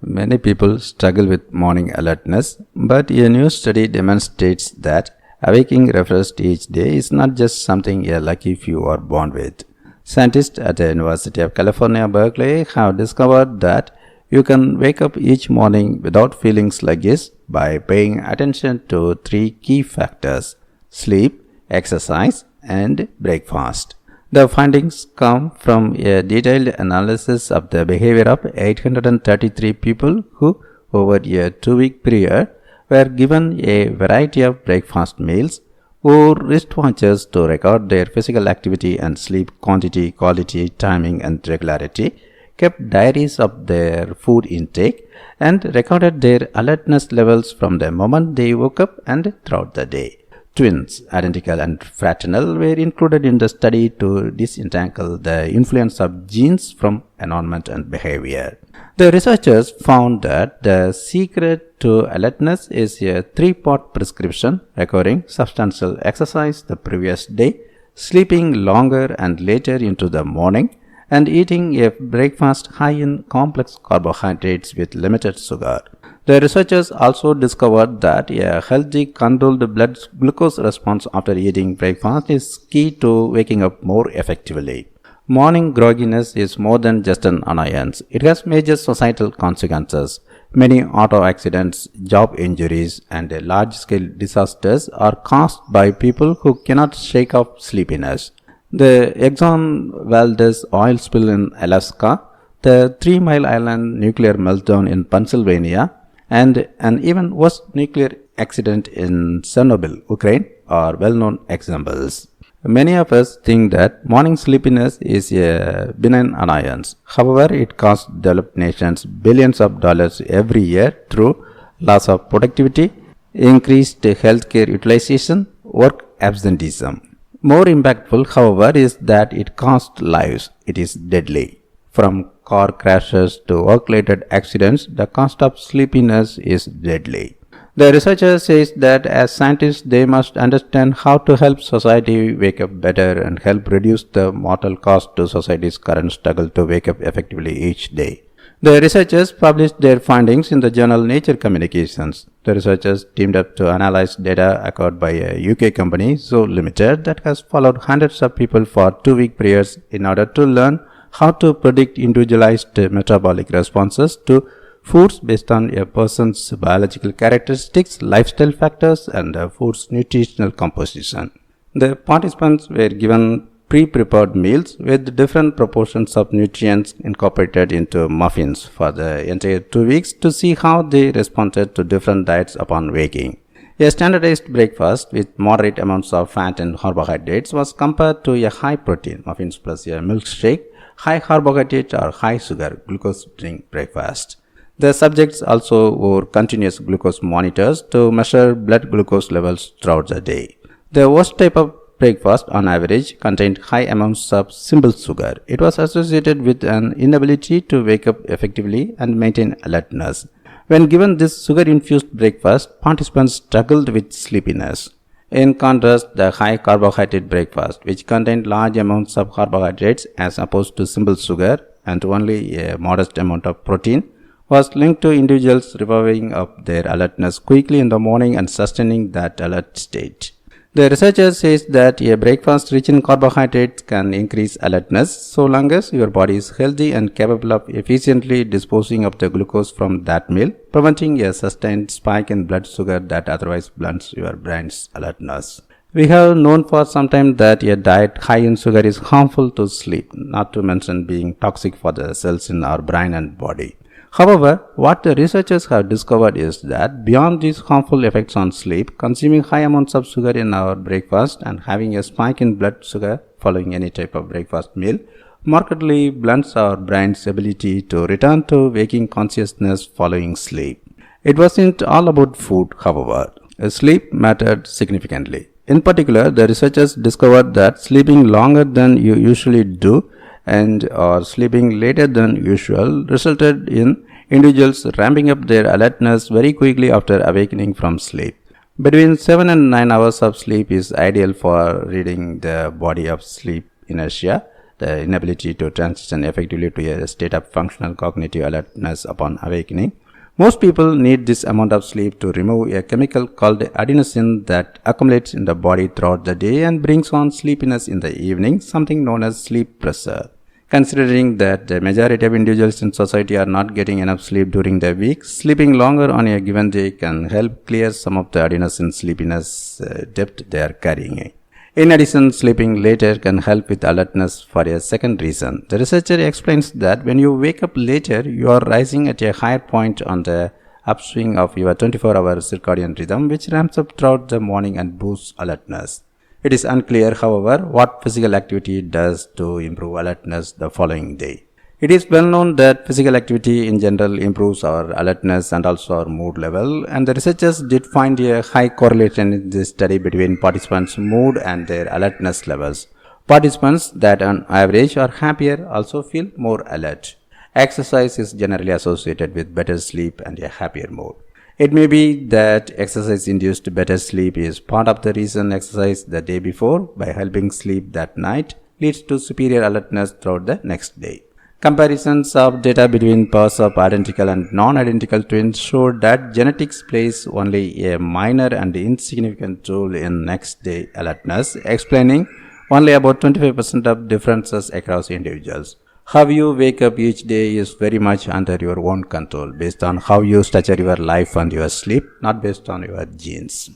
Many people struggle with morning alertness, but a new study demonstrates that awaking refreshed each day is not just something a lucky few are born with. Scientists at the University of California, Berkeley have discovered that you can wake up each morning without feeling sluggish by paying attention to three key factors: sleep, exercise, and breakfast. The findings come from a detailed analysis of the behavior of 833 people who, over a 2-week period, were given a variety of breakfast meals, wore wristwatches to record their physical activity and sleep quantity, quality, timing, and regularity, kept diaries of their food intake, and recorded their alertness levels from the moment they woke up and throughout the day. Twins, identical and fraternal, were included in the study to disentangle the influence of genes from environment and behavior. The researchers found that the secret to alertness is a 3-part prescription requiring substantial exercise the previous day, sleeping longer and later into the morning, and eating a breakfast high in complex carbohydrates with limited sugar. The researchers also discovered that a healthy, controlled blood glucose response after eating breakfast is key to waking up more effectively. Morning grogginess is more than just an annoyance. It has major societal consequences. Many auto accidents, job injuries, and large-scale disasters are caused by people who cannot shake off sleepiness. The Exxon Valdez oil spill in Alaska, the 3 Mile Island nuclear meltdown in Pennsylvania, and an even worse nuclear accident in Chernobyl, Ukraine, are well-known examples. Many of us think that morning sleepiness is a benign annoyance. However, it costs developed nations billions of dollars every year through loss of productivity, increased healthcare utilization, work absenteeism. More impactful, however, is that it costs lives. It is deadly. From car crashes to work-related accidents, the cost of sleepiness is deadly. The researcher says that as scientists, they must understand how to help society wake up better and help reduce the mortal cost to society's current struggle to wake up effectively each day. The researchers published their findings in the journal Nature Communications. The researchers teamed up to analyze data acquired by a UK company, Zoo Limited, that has followed hundreds of people for 2-week periods in order to learn how to predict individualized metabolic responses to foods based on a person's biological characteristics, lifestyle factors, and food's nutritional composition. The participants were given pre-prepared meals with different proportions of nutrients incorporated into muffins for the entire 2 weeks to see how they responded to different diets upon waking. A standardized breakfast with moderate amounts of fat and carbohydrates was compared to a high protein muffins plus a milkshake, high carbohydrate or high sugar glucose drink breakfast. The subjects also wore continuous glucose monitors to measure blood glucose levels throughout the day. The worst type of breakfast on average contained high amounts of simple sugar. It was associated with an inability to wake up effectively and maintain alertness. When given this sugar-infused breakfast, participants struggled with sleepiness. In contrast, the high carbohydrate breakfast, which contained large amounts of carbohydrates as opposed to simple sugar and only a modest amount of protein, was linked to individuals reviving up their alertness quickly in the morning and sustaining that alert state. The researcher says that a breakfast rich in carbohydrates can increase alertness so long as your body is healthy and capable of efficiently disposing of the glucose from that meal, preventing a sustained spike in blood sugar that otherwise blunts your brain's alertness. We have known for some time that a diet high in sugar is harmful to sleep, not to mention being toxic for the cells in our brain and body. However, what the researchers have discovered is that beyond these harmful effects on sleep, consuming high amounts of sugar in our breakfast and having a spike in blood sugar following any type of breakfast meal markedly blunts our brain's ability to return to waking consciousness following sleep. It wasn't all about food, however. Sleep mattered significantly. In particular, the researchers discovered that sleeping longer than you usually do and or sleeping later than usual resulted in individuals ramping up their alertness very quickly after awakening from sleep. Between 7 and 9 hours of sleep is ideal for ridding the body of sleep inertia the inability to transition effectively to a state of functional cognitive alertness upon awakening. Most people need this amount of sleep to remove a chemical called adenosine that accumulates in the body throughout the day and brings on sleepiness in the evening, something known as sleep pressure. Considering that the majority of individuals in society are not getting enough sleep during the week, sleeping longer on a given day can help clear some of the adenosine sleepiness debt they are carrying. In addition, sleeping later can help with alertness for a second reason. The researcher explains that when you wake up later, you are rising at a higher point on the upswing of your 24-hour circadian rhythm, which ramps up throughout the morning and boosts alertness. It is unclear, however, what physical activity does to improve alertness the following day. It is well known that physical activity in general improves our alertness and also our mood level, and the researchers did find a high correlation in this study between participants' mood and their alertness levels. Participants that on average are happier also feel more alert. Exercise is generally associated with better sleep and a happier mood. It may be that exercise-induced better sleep is part of the reason exercise the day before, by helping sleep that night, leads to superior alertness throughout the next day. Comparisons of data between pairs of identical and non-identical twins showed that genetics plays only a minor and insignificant role in next day alertness, explaining only about 25% of differences across individuals. How you wake up each day is very much under your own control, based on how you structure your life and your sleep, not based on your genes.